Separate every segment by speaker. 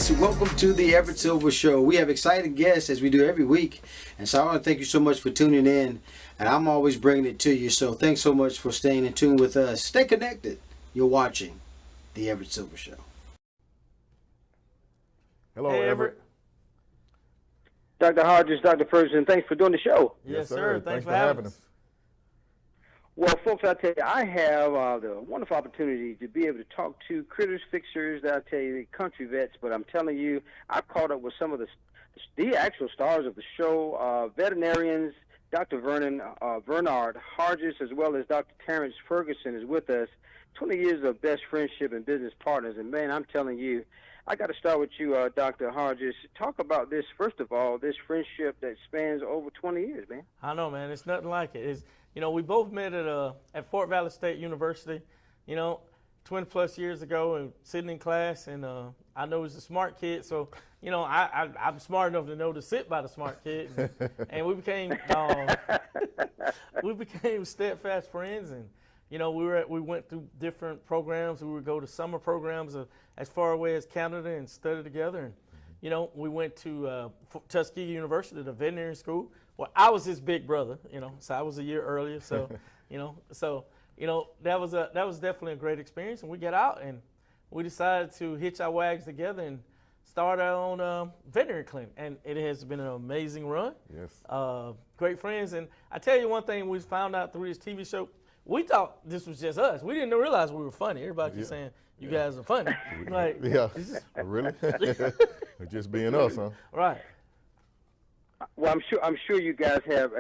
Speaker 1: guys, welcome to the Everett Silver Show. We have exciting guests as we do every week, and so I want to thank you so much for tuning in, and I'm always bringing it to you, so thanks so much for staying in tune with us. Stay connected. You're watching the Everett Silver Show.
Speaker 2: Hello,
Speaker 3: Hey,
Speaker 2: Everett.
Speaker 3: Dr. Hodges, Dr. Ferguson, thanks for doing the show.
Speaker 2: Yes, sir. Thanks for having us.
Speaker 3: Well, folks, I tell you, I have the wonderful opportunity to be able to talk to critters, fixers, I tell you, country vets, but I'm telling you, I've caught up with some of the actual stars of the show, veterinarians. Dr. Bernard Hodges, as well as Dr. Terrence Ferguson is with us. 20 years of best friendship and business partners, and man, I'm telling you, I got to start with you, Dr. Hodges. Talk about this, first of all, this friendship that spans over 20 years, man.
Speaker 4: I know, man. It's nothing like it. We both met at Fort Valley State University, 20 plus years ago, and sitting in class. And I know he's a smart kid, so I'm smart enough to know to sit by the smart kid. And we became steadfast friends. And we went through different programs. We would go to summer programs as far away as Canada and study together. And we went to Tuskegee University, the veterinary school. Well, I was his big brother, so I was a year earlier. So, that was definitely a great experience. And we got out and we decided to hitch our wags together and start our own veterinary clinic. And it has been an amazing run.
Speaker 2: Yes.
Speaker 4: Great friends. And I tell you one thing we found out through this TV show, we thought this was just us. We didn't realize we were funny. Everybody keeps saying, you guys are funny. Like,
Speaker 2: yeah. Really? Just being us, huh?
Speaker 4: Right.
Speaker 3: Well, I'm sure you guys have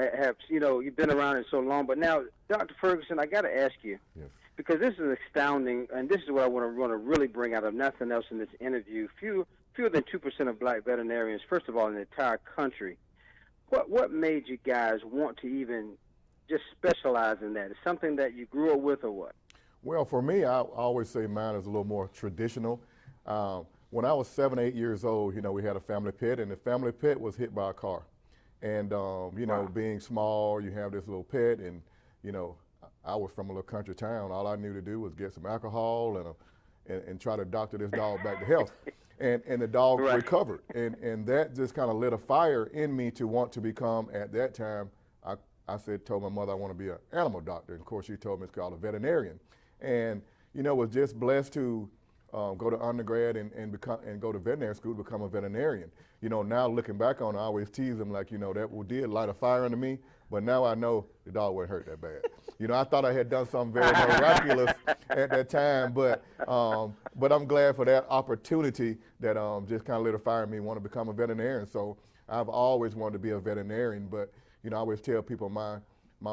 Speaker 3: you've been around it so long. But now, Dr. Ferguson, I got to ask you,
Speaker 2: yes,
Speaker 3: because this is astounding, and this is what I want to really bring out of nothing else in this interview. Fewer than 2% of black veterinarians, first of all, in the entire country. What made you guys want to even just specialize in that? Is something that you grew up with, or what?
Speaker 2: Well, for me, I always say mine is a little more traditional. When I was 7, 8 years old, we had a family pet, and the family pet was hit by a car. And,
Speaker 3: Wow.
Speaker 2: being small, you have this little pet, and, I was from a little country town. All I knew to do was get some alcohol and try to doctor this dog back to health. And the dog
Speaker 3: Right.
Speaker 2: recovered. And that just kind of lit a fire in me to want to become, at that time, I told my mother I want to be an animal doctor. And of course, she told me it's called a veterinarian. And, was just blessed to go to undergrad and go to veterinary school to become a veterinarian. Now looking back on it, I always tease them like, that did light a fire under me, but now I know the dog wasn't hurt that bad. I thought I had done something very miraculous at that time, but I'm glad for that opportunity that just kind of lit a fire in me, want to become a veterinarian. So I've always wanted to be a veterinarian, but I always tell people my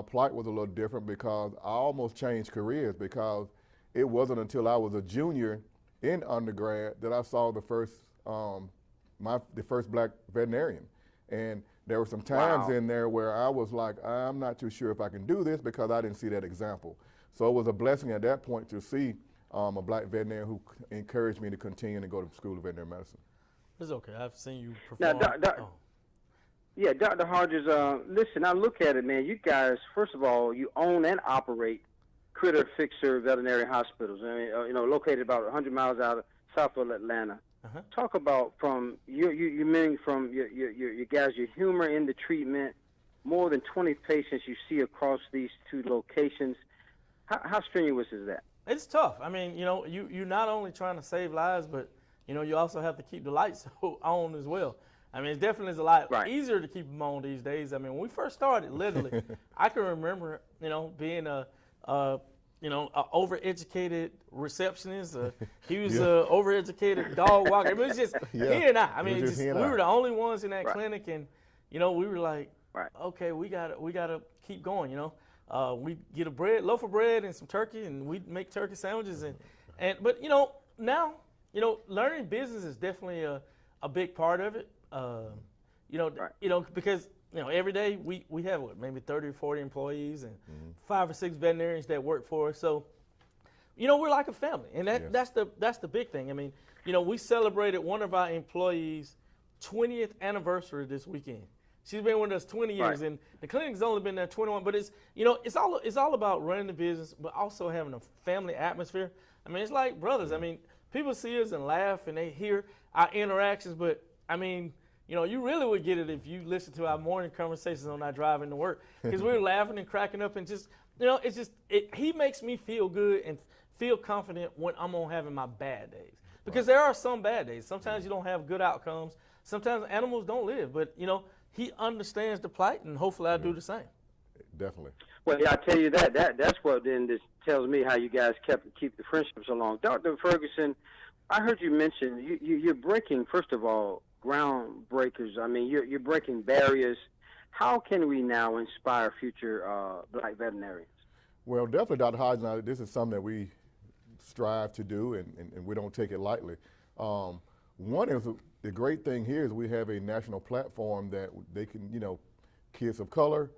Speaker 2: plight was a little different because I almost changed careers, because it wasn't until I was a junior in undergrad that I saw the first black veterinarian. And there were some times
Speaker 3: Wow.
Speaker 2: in there where I was like, I'm not too sure if I can do this, because I didn't see that example. So it was a blessing at that point to see a black veterinarian who encouraged me to continue to go to school of veterinary medicine.
Speaker 4: It's okay. I've seen you
Speaker 3: Now,
Speaker 4: perform.
Speaker 3: Yeah, Dr. Hodges, listen, I look at it, man. You guys, first of all, you own and operate Critter Fixer Veterinary Hospitals, located about 100 miles south of Atlanta.
Speaker 4: Uh-huh.
Speaker 3: Talk about from you meaning from your guys, your humor in the treatment, more than 20 patients you see across these two locations. How strenuous is that?
Speaker 4: It's tough. I mean, you're not only trying to save lives, but, you also have to keep the lights on as well. I mean, it definitely is a lot easier to keep them on these days. I mean, when we first started, literally, I can remember, being a overeducated receptionist. He was a overeducated dog walker. It was just he and I. I mean, we were the only ones in that clinic, and we were like, okay, we gotta keep going. We get a loaf of bread and some turkey, and we make turkey sandwiches, but now learning business is definitely a big part of it. Because every day we have maybe 30 or 40 employees and 5 or 6 veterinarians that work for us. So, we're like a family, and that's the big thing. I mean, we celebrated one of our employees' 20th anniversary this weekend. She's been with us 20 years, and the clinic's only been there 21. But it's it's all about running the business, but also having a family atmosphere. I mean, it's like brothers. I mean, people see us and laugh and they hear our interactions, but I mean, you know, you really would get it if you listen to our morning conversations on our driving to work, because we're laughing and cracking up and just, you know, he makes me feel good and feel confident when I'm on having my bad days, because there are some bad days. Sometimes you don't have good outcomes. Sometimes animals don't live, but you know, he understands the plight, and hopefully I do the same.
Speaker 2: Definitely.
Speaker 3: Well, yeah, I tell you that's what then this tells me how you guys keep the friendships along. Dr. Ferguson, I heard you mention you're breaking, first of all, groundbreakers. I mean, you're breaking barriers. How can we now inspire future black veterinarians?
Speaker 2: Well, definitely, Dr. Hodges, this is something that we strive to do, and we don't take it lightly. One is, the great thing here is we have a national platform that they can, you know, kids of color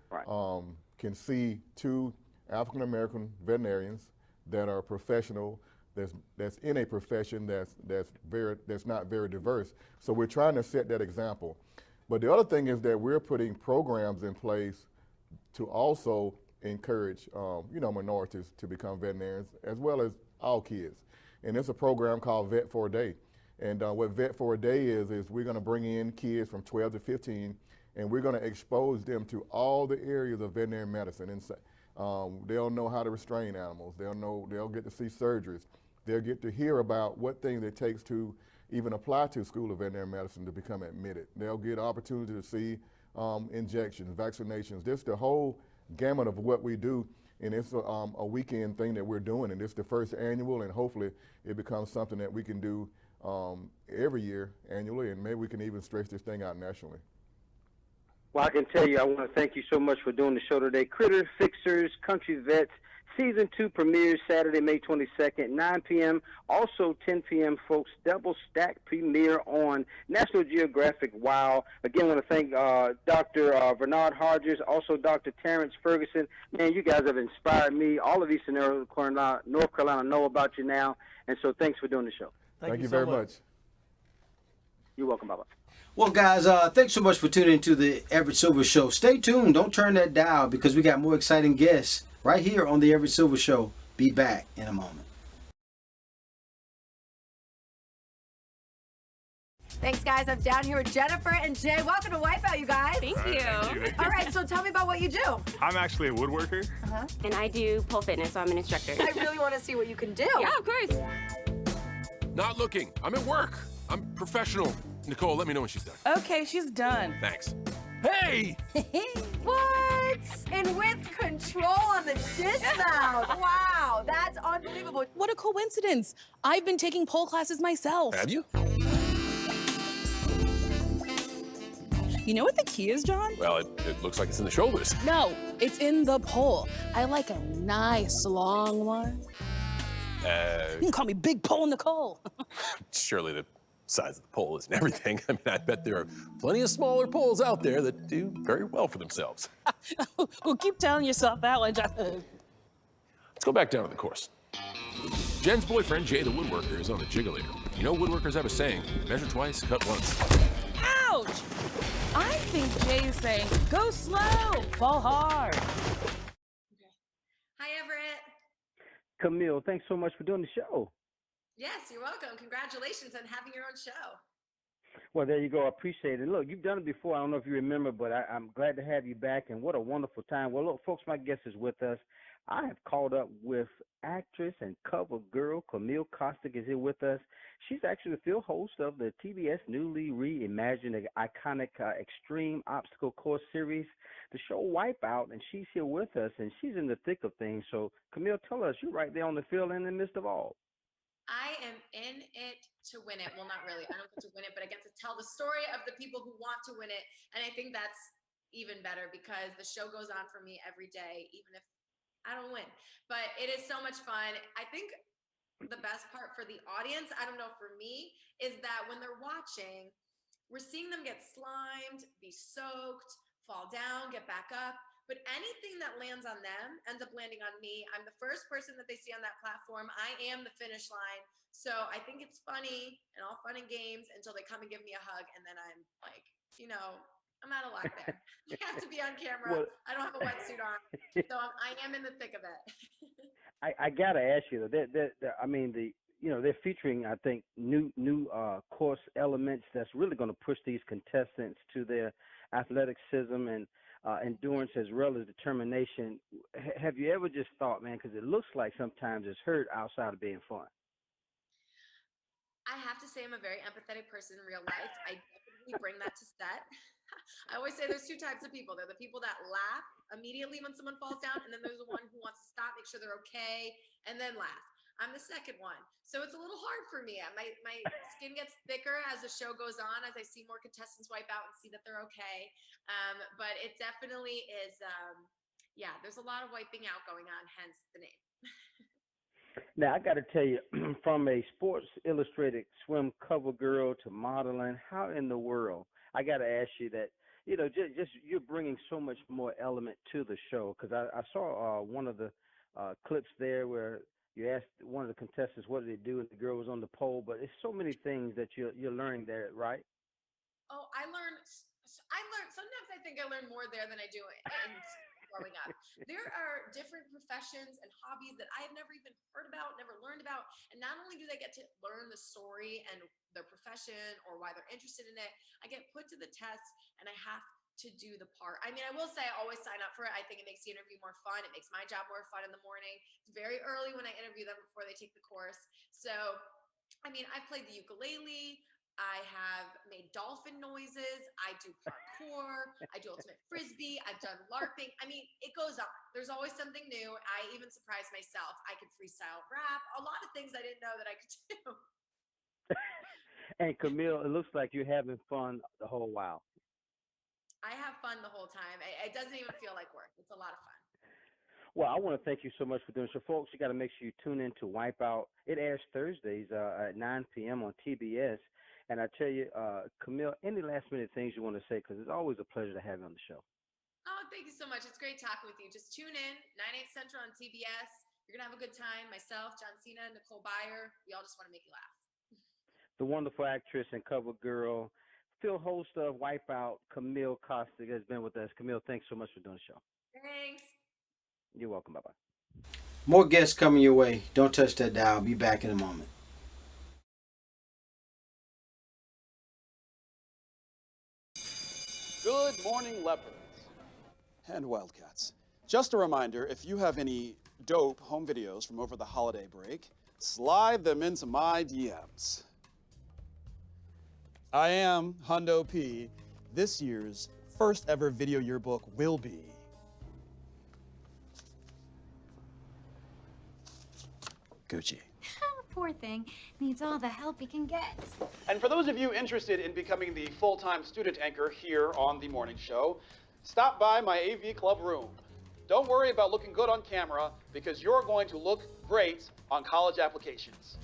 Speaker 2: can see 2 African-American veterinarians that are professional, that's in a profession that's not very diverse. So we're trying to set that example. But the other thing is that we're putting programs in place to also encourage, you know, minorities to become veterinarians, as well as all kids. And it's a program called Vet for a Day. And what Vet for a Day is we're going to bring in kids from 12 to 15, and we're going to expose them to all the areas of veterinary medicine. And they'll know how to restrain animals. They'll get to see surgeries. They'll get to hear about what things it takes to even apply to School of Veterinary Medicine to become admitted. They'll get opportunity to see injections, vaccinations, just the whole gamut of what we do. And it's a weekend thing that we're doing, and it's the first annual, and hopefully it becomes something that we can do every year annually, and maybe we can even stretch this thing out nationally.
Speaker 3: Well, I can tell you, I want to thank you so much for doing the show today. Critter Fixers, Country Vets, Season 2 premieres Saturday, May 22nd, 9 p.m. Also 10 p.m., folks, double stack premiere on National Geographic Wow. Again, I want to thank Dr. Bernard Hodges, also Dr. Terrence Ferguson. Man, you guys have inspired me. All of Eastern North Carolina know about you now, and so thanks for doing the show.
Speaker 2: Thank you very much.
Speaker 3: You're welcome, Baba.
Speaker 1: Well, guys, thanks so much for tuning into the Everett Silver Show. Stay tuned. Don't turn that dial, because we got more exciting guests right here on the Everett Silver Show. Be back in a moment.
Speaker 5: Thanks, guys. I'm down here with Jennifer and Jay. Welcome to Wipeout, you guys.
Speaker 6: Thank you.
Speaker 5: All right, so tell me about what you do.
Speaker 6: I'm actually a woodworker.
Speaker 7: And I do pole fitness, so I'm an instructor.
Speaker 5: I really want to see what you can do.
Speaker 7: Yeah, of course.
Speaker 8: Not looking. I'm at work. I'm professional. Nicole, let me know when she's done.
Speaker 9: Okay, she's done.
Speaker 8: Thanks. Hey!
Speaker 5: What? And with control on the dismount. Wow, that's unbelievable.
Speaker 9: What a coincidence. I've been taking pole classes myself.
Speaker 8: Have you?
Speaker 9: You know what the key is, John?
Speaker 8: Well, it looks like it's in the shoulders.
Speaker 9: No, it's in the pole. I like a nice long one. You can call me Big Pole Nicole.
Speaker 8: Surely the size of the pole isn't everything. I mean, I bet there are plenty of smaller poles out there that do very well for themselves.
Speaker 9: Well, keep telling yourself that one, John.
Speaker 8: Let's go back down to the course. Jen's boyfriend, Jay the woodworker, is on the jiggulator. You know, woodworkers have a saying, measure twice, cut once.
Speaker 9: Ouch! I think Jay's saying, go slow, fall hard.
Speaker 10: Hi, Everett.
Speaker 3: Camille, thanks so much for doing the show.
Speaker 10: Yes, you're welcome. Congratulations on having your own show.
Speaker 3: Well, there you go. I appreciate it. Look, you've done it before. I don't know if you remember, but I'm glad to have you back, and what a wonderful time. Well, look, folks, my guest is with us. I have called up with actress and cover girl Camile Kostek is here with us. She's actually the field host of the TBS newly reimagined iconic extreme obstacle course series, the show Wipeout, and she's here with us, and she's in the thick of things. So, Camile, tell us, you're right there on the field and in the midst of all.
Speaker 10: I am in it to win it. Well, not really. I don't get to win it, but I get to tell the story of the people who want to win it. And I think that's even better because the show goes on for me every day, even if I don't win. But it is so much fun. I think the best part for the audience, I don't know, for me, is that when they're watching, we're seeing them get slimed, be soaked, fall down, get back up. But anything that lands on them ends up landing on me. I'm the first person that they see on that platform. I am the finish line. So I think it's funny and all fun and games until they come and give me a hug. And then I'm like, you know, I'm out of luck there. You have to be on camera. Well, I don't have a wetsuit on. So I am in the thick of it.
Speaker 3: I got to ask you, though, I mean, they're featuring, I think, new course elements that's really going to push these contestants to their athleticism and endurance as well as determination. Have you ever just thought, man, because it looks like sometimes it's hurt outside of being fun?
Speaker 10: I have to say I'm a very empathetic person in real life. I definitely bring that to set. I always say there's two types of people. They're the people that laugh immediately when someone falls down, and then there's the one who wants to stop, make sure they're okay, and then laugh. I'm the second one. So it's a little hard for me. My skin gets thicker as the show goes on, as I see more contestants wipe out and see that they're okay. But it definitely is, there's a lot of wiping out going on, hence the name.
Speaker 3: Now, I got to tell you, from a Sports Illustrated swim cover girl to modeling, how in the world, I got to ask you that, just you're bringing so much more element to the show, because I saw one of the clips there where you asked one of the contestants what did they do, and the girl was on the pole, but it's so many things that you're learning there, right?
Speaker 10: Oh, I learned, sometimes I think I learn more there than I do in growing up. There are different professions and hobbies that I've never even heard about, never learned about. And not only do they get to learn the story and their profession or why they're interested in it, I get put to the test and I have to do the part. I mean, I will say I always sign up for it. I think it makes the interview more fun. It makes my job more fun in the morning. It's very early when I interview them before they take the course. So, I mean, I've played the ukulele. I have made dolphin noises. I do parkour. I do ultimate frisbee. I've done LARPing. I mean, it goes on. There's always something new. I even surprised myself. I could freestyle rap. A lot of things I didn't know that I could do.
Speaker 3: And Camille, it looks like you're having fun the whole while.
Speaker 10: I have fun the whole time. It doesn't even feel like work. It's a lot of fun.
Speaker 3: Well, I want to thank you so much for doing so, folks. You got to make sure you tune in to Wipeout. It airs Thursdays at 9 p.m. on TBS. And I tell you, Camille, any last-minute things you want to say? Because it's always a pleasure to have you on the show.
Speaker 10: Oh, thank you so much. It's great talking with you. Just tune in, 9, 8 Central on TBS. You're going to have a good time. Myself, John Cena, Nicole Byer, we all just want to make you laugh.
Speaker 3: The wonderful actress and cover girl, still host of Wipeout, Camile Kostek, has been with us. Camille, thanks so much for doing the show.
Speaker 10: Thanks.
Speaker 3: You're welcome. Bye-bye.
Speaker 1: More guests coming your way. Don't touch that dial. Be back in a moment.
Speaker 11: Good morning, leopards and wildcats. Just a reminder, if you have any dope home videos from over the holiday break, slide them into my DMs. I am Hundo P. This year's first ever video yearbook will be Gucci.
Speaker 12: Poor thing. Needs all the help he can get.
Speaker 11: And for those of you interested in becoming the full-time student anchor here on the morning show, stop by my AV Club room. Don't worry about looking good on camera because you're going to look great on college applications.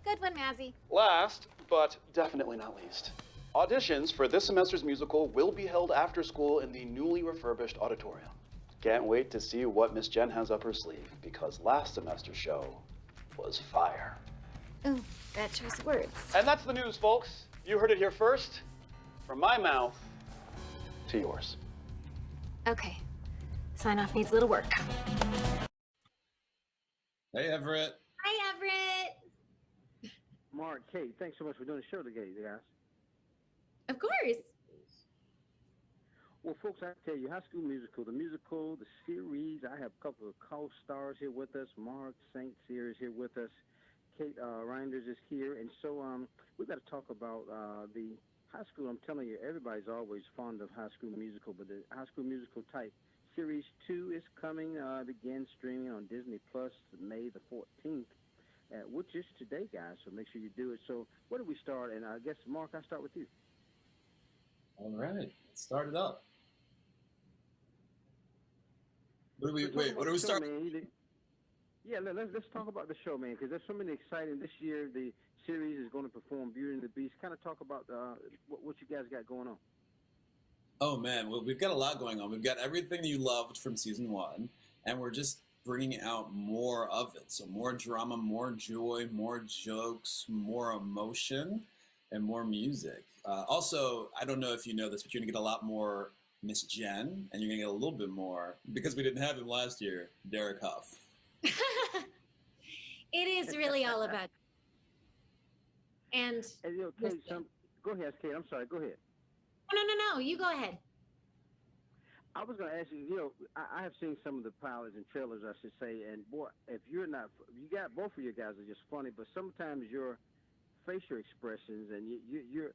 Speaker 12: Good one, Mazzy.
Speaker 11: Last, but definitely not least, auditions for this semester's musical will be held after school in the newly refurbished auditorium. Can't wait to see what Miss Jen has up her sleeve because last semester's show was fire.
Speaker 12: Ooh, bad choice of words.
Speaker 11: And that's the news, folks. You heard it here first. From my mouth to yours.
Speaker 12: Okay. Sign off needs a little work.
Speaker 13: Hey, Everett.
Speaker 12: Hi, Everett.
Speaker 3: Mark, Kate, thanks so much for doing the show today, guys.
Speaker 12: Of course.
Speaker 3: Well, folks, I tell you, High School Musical, the series, I have a couple of co-stars here with us. Mark St. Cyr is here with us. Kate Reinders is here. And so we've got to talk about the high school. I'm telling you, everybody's always fond of High School Musical, but the High School Musical type Series 2 is coming, begin streaming on Disney Plus May the 14th, which is today, guys, so make sure you do it. So where do we start? And I guess, Mark, I'll start with you.
Speaker 13: All right, let's start it up. What do we start?
Speaker 3: Yeah, let's talk about the show, man, because there's so many exciting. This year, the series is going to perform Beauty and the Beast. Kind of talk about what you guys got going on.
Speaker 13: Oh, man, well, we've got a lot going on. We've got everything you loved from season 1, and we're just bringing out more of it. So more drama, more joy, more jokes, more emotion, and more music. Also, I don't know if you know this, but you're going to get a lot more Miss Jen, and you're going to get a little bit more, because we didn't have him last year, Derek Huff.
Speaker 12: It is really all about And
Speaker 3: Kate, go ahead, Kate. I'm sorry. Go ahead.
Speaker 12: No. You go ahead.
Speaker 3: I was going to ask you, I have seen some of the pilots and trailers, I should say, and boy, if you're not, you got both of you guys are just funny, but sometimes your facial expressions and you're,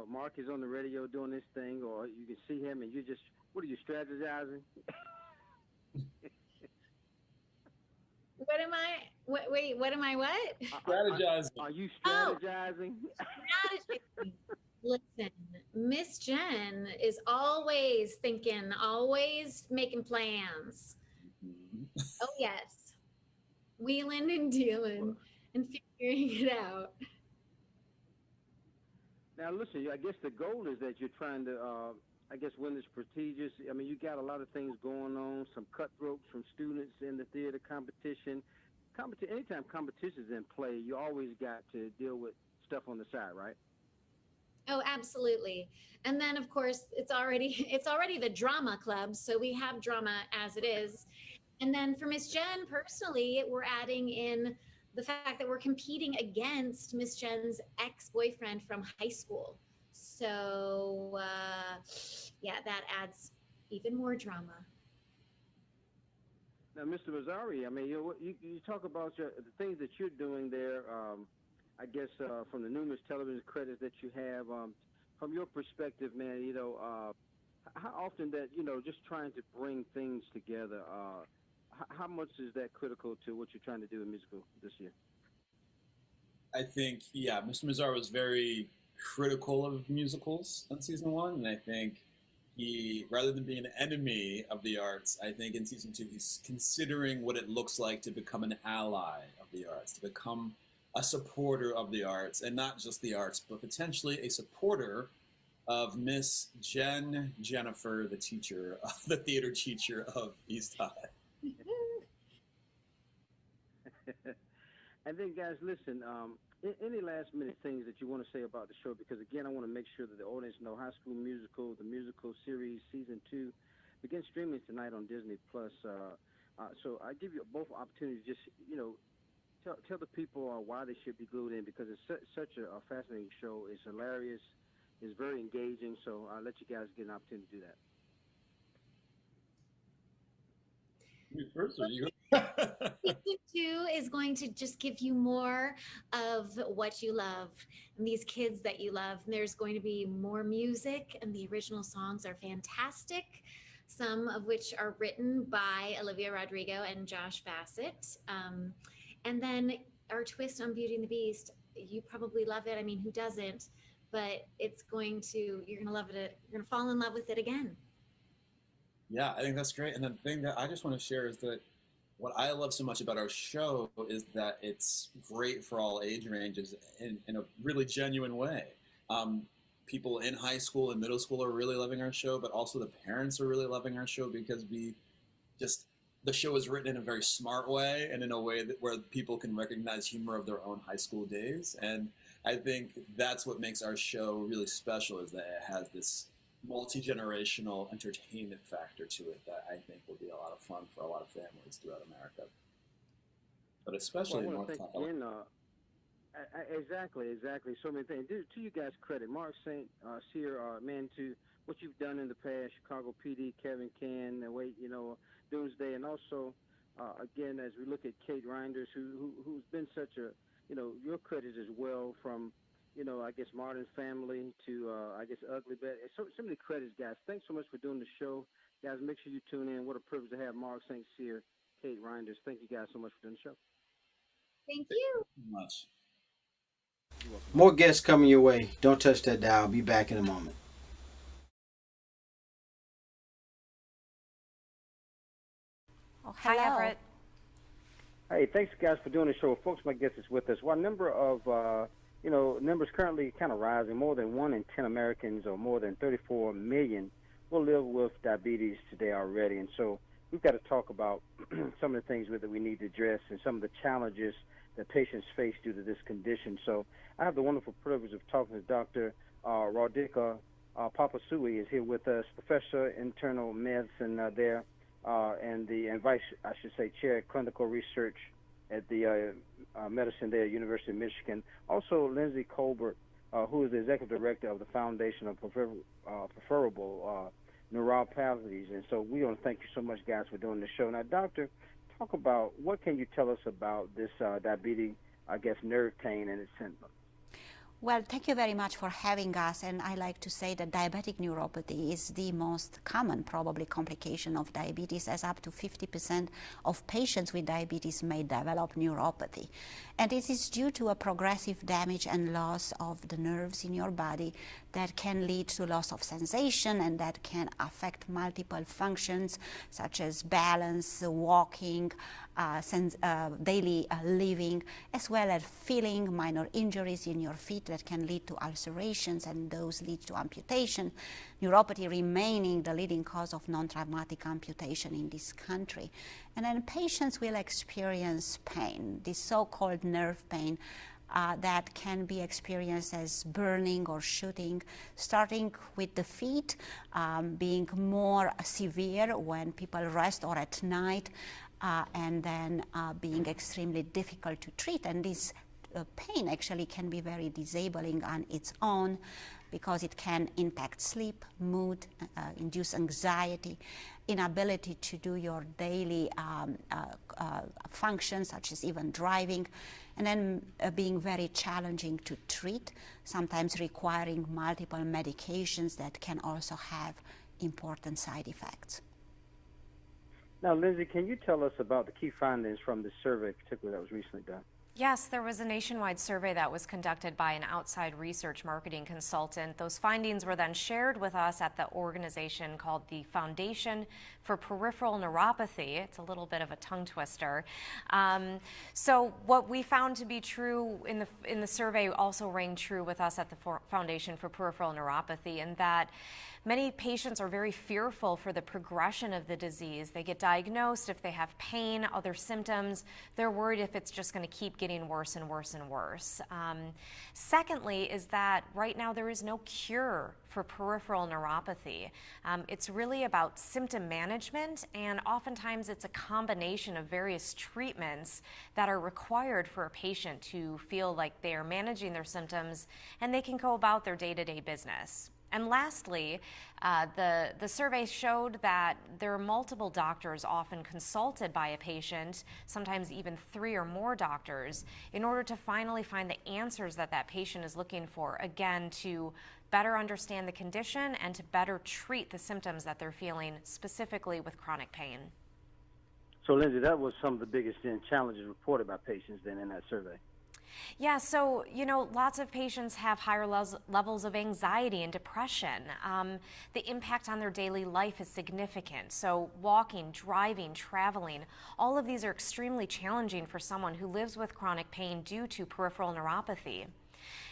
Speaker 3: Mark is on the radio doing this thing, or you can see him and you're just, what are you, strategizing?
Speaker 12: What am I? Wait, what am I? What?
Speaker 13: Strategizing.
Speaker 3: Are you strategizing?
Speaker 12: Strategizing. Listen, Miss Jen is always thinking, always making plans. Oh, yes. Wheeling and dealing and figuring it out.
Speaker 3: Now, listen, I guess the goal is that you're trying to, win this prestigious. I mean, you got a lot of things going on, some cutthroats from students in the theater competition. Anytime competition's in play, you always got to deal with stuff on the side, right?
Speaker 12: Oh, absolutely. And then, of course, it's already the drama club, so we have drama as it is. And then for Miss Jen personally, we're adding in the fact that we're competing against Miss Jen's ex-boyfriend from high school. So, that adds even more drama.
Speaker 3: Now, Mr. Mazzari, I mean, you talk about the things that you're doing there. I guess from the numerous television credits that you have, from your perspective, man, how often that just trying to bring things together. How much is that critical to what you're trying to do in musical this year?
Speaker 13: I think, Mr. Mazzar was very critical of musicals in season 1, and I think he, rather than being an enemy of the arts, I think in season 2 he's considering what it looks like to become an ally of the arts, to become a supporter of the arts, and not just the arts, but potentially a supporter of Miss Jennifer, the teacher, the theater teacher of East High.
Speaker 3: And then, guys, listen, any last-minute things that you want to say about the show? Because, again, I want to make sure that the audience know High School Musical, the musical series, Season 2, begins streaming tonight on Disney+. So I give you both opportunities to just, tell the people why they should be glued in, because it's such a fascinating show. It's hilarious. It's very engaging. So I'll let you guys get an opportunity to do that.
Speaker 12: Season 2 is going to just give you more of what you love and these kids that you love. And there's going to be more music, and the original songs are fantastic, some of which are written by Olivia Rodrigo and Josh Bassett. And then our twist on Beauty and the Beast, you probably love it. I mean, who doesn't? But you're going to love it. You're going to fall in love with it again.
Speaker 13: Yeah, I think that's great. And the thing that I just want to share is that what I love so much about our show is that it's great for all age ranges in a really genuine way. People in high school and middle school are really loving our show, but also the parents are really loving our show because the show is written in a very smart way and in a way where people can recognize humor of their own high school days. And I think that's what makes our show really special, is that it has this multi-generational entertainment factor to it that I think will be a lot of fun for a lot of families throughout America, but especially in North Carolina.
Speaker 3: Exactly. So many things. To you guys' credit, Mark St. Cyr, man, to what you've done in the past, Chicago PD, Kevin Can, Doomsday, and also, again, as we look at Kate Reinders, who's been such a, your credit as well, from I guess Martin's Family to, Ugly Betty. So many credits, guys. Thanks so much for doing the show. Guys, make sure you tune in. What a privilege to have Mark St. Cyr, Kate Reinders. Thank you guys so much for doing the show.
Speaker 12: Thank you.
Speaker 13: Much.
Speaker 1: More guests coming your way. Don't touch that dial. I'll be back in a moment.
Speaker 5: Oh, hi, Everett.
Speaker 3: Hey, thanks, guys, for doing the show. Folks, my guest is with us. Well, number of numbers currently kind of rising. More than 1 in 10 Americans, or more than 34 million, will live with diabetes today already. And so we've got to talk about some of the things that we need to address and some of the challenges that patients face due to this condition. So I have the wonderful privilege of talking to Dr. Radhika Papasui is here with us, Professor Internal Medicine there, and the Vice, I should say, Chair of Clinical Research at the Medicine there at University of Michigan. Also, Lindsay Colbert, who is the executive director of the Foundation of Preferable Neuropathies. And so we want to thank you so much, guys, for doing the show. Now, Doctor, talk about what can you tell us about this diabetes, I guess, nerve pain and its symptoms?
Speaker 14: Well, thank you very much for having us, and I like to say that diabetic neuropathy is the most common, probably, complication of diabetes, as up to 50% of patients with diabetes may develop neuropathy. And it is due to a progressive damage and loss of the nerves in your body that can lead to loss of sensation, and that can affect multiple functions such as balance, walking, daily living, as well as feeling, minor injuries in your feet that can lead to ulcerations, and those lead to amputation. Neuropathy remaining the leading cause of non-traumatic amputation in this country. And then patients will experience pain, this so-called nerve pain, that can be experienced as burning or shooting, starting with the feet, being more severe when people rest or at night, and then being extremely difficult to treat. And this pain actually can be very disabling on its own, because it can impact sleep, mood, induce anxiety, inability to do your daily functions, such as even driving, and then being very challenging to treat, sometimes requiring multiple medications that can also have important side effects.
Speaker 3: Now, Lindsay, can you tell us about the key findings from this survey, particularly that was recently done?
Speaker 15: Yes, there was a nationwide survey that was conducted by an outside research marketing consultant. Those findings were then shared with us at the organization called the Foundation for Peripheral Neuropathy. It's a little bit of a tongue twister. So what we found to be true in the survey also rang true with us at the Foundation for Peripheral Neuropathy, in that many patients are very fearful for the progression of the disease. They get diagnosed if they have pain, other symptoms. They're worried if it's just going to keep getting worse and worse and worse. Secondly is that right now there is no cure for peripheral neuropathy. It's really about symptom management, and oftentimes it's a combination of various treatments that are required for a patient to feel like they are managing their symptoms and they can go about their day-to-day business. And lastly, the survey showed that there are multiple doctors often consulted by a patient, sometimes even 3 or more doctors, in order to finally find the answers that that patient is looking for, again, to better understand the condition and to better treat the symptoms that they're feeling, specifically with chronic pain.
Speaker 3: So, Lindsay, that was some of the biggest challenges reported by patients then in that survey.
Speaker 15: Yeah, so, lots of patients have higher levels of anxiety and depression. The impact on their daily life is significant. So walking, driving, traveling, all of these are extremely challenging for someone who lives with chronic pain due to peripheral neuropathy.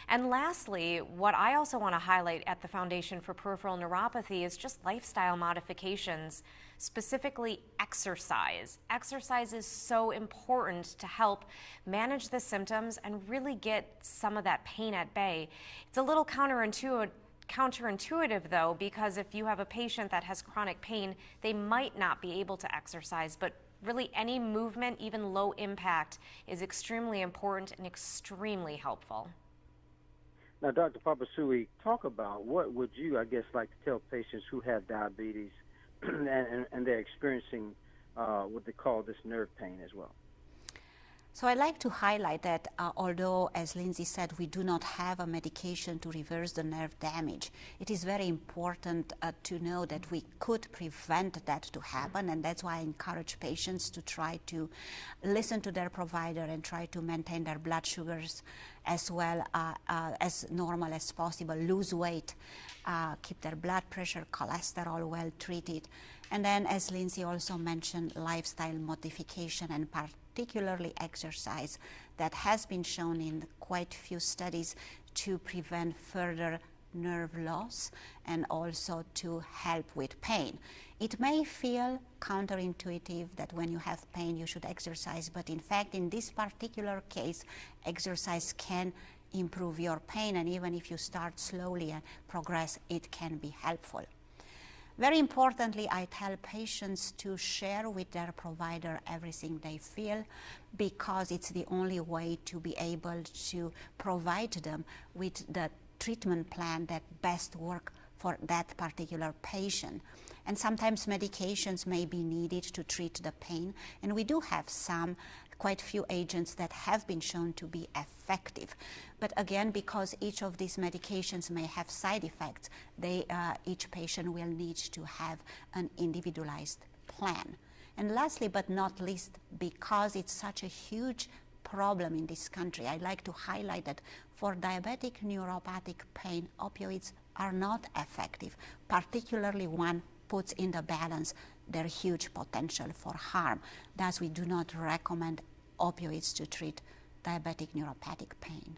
Speaker 15: And lastly, what I also want to highlight at the Foundation for Peripheral Neuropathy is just lifestyle modifications, specifically exercise. Exercise is so important to help manage the symptoms and really get some of that pain at bay. It's a little counterintuitive though, because if you have a patient that has chronic pain, they might not be able to exercise, but really any movement, even low impact, is extremely important and extremely helpful.
Speaker 3: Now, Dr. Papasui, talk about what would you, I guess, like to tell patients who have diabetes and they're experiencing what they call this nerve pain as well.
Speaker 14: So I'd like to highlight that although, as Lindsay said, we do not have a medication to reverse the nerve damage, it is very important to know that we could prevent that to happen, and that's why I encourage patients to try to listen to their provider and try to maintain their blood sugars as well as normal as possible, lose weight, keep their blood pressure, cholesterol well treated, and then, as Lindsay also mentioned, lifestyle modification and particularly exercise that has been shown in quite few studies to prevent further nerve loss and also to help with pain. It may feel counterintuitive that when you have pain you should exercise, but in fact in this particular case exercise can improve your pain, and even if you start slowly and progress, it can be helpful. Very importantly, I tell patients to share with their provider everything they feel, because it's the only way to be able to provide them with the treatment plan that best works for that particular patient. And sometimes medications may be needed to treat the pain, and we do have quite few agents that have been shown to be effective. But again, because each of these medications may have side effects, each patient will need to have an individualized plan. And lastly, but not least, because it's such a huge problem in this country, I'd like to highlight that for diabetic neuropathic pain, opioids are not effective, particularly one puts in the balance their huge potential for harm. Thus, we do not recommend opioids to treat diabetic neuropathic pain.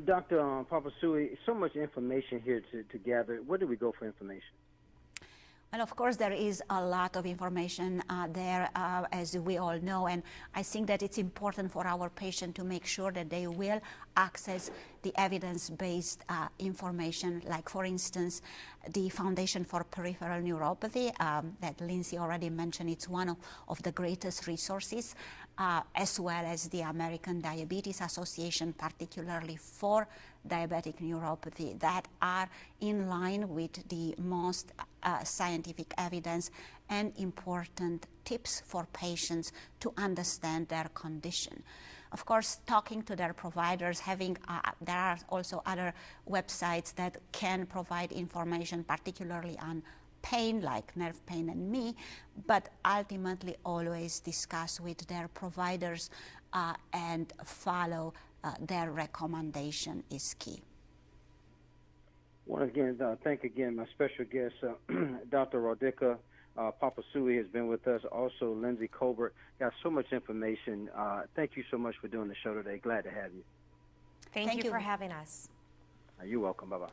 Speaker 3: Dr. Papasui, so much information here to gather. Where do we go for information?
Speaker 14: Well, of course, there is a lot of information there, as we all know, and I think that it's important for our patient to make sure that they will access the evidence-based information, like, for instance, the Foundation for Peripheral Neuropathy that Lindsay already mentioned. It's one of the greatest resources, as well as the American Diabetes Association, particularly for diabetic neuropathy, that are in line with the most scientific evidence and important tips for patients to understand their condition. Of course, talking to their providers, there are also other websites that can provide information, particularly on pain, like Nerve Pain and Me, but ultimately always discuss with their providers and follow their recommendation is key.
Speaker 3: Once again, thank again my special guest, Dr. Radhika Papasui has been with us. Also, Lindsay Colbert. Got so much information. Thank you so much for doing the show today. Glad to have you.
Speaker 15: Thank you for having us.
Speaker 3: You're welcome. Bye-bye.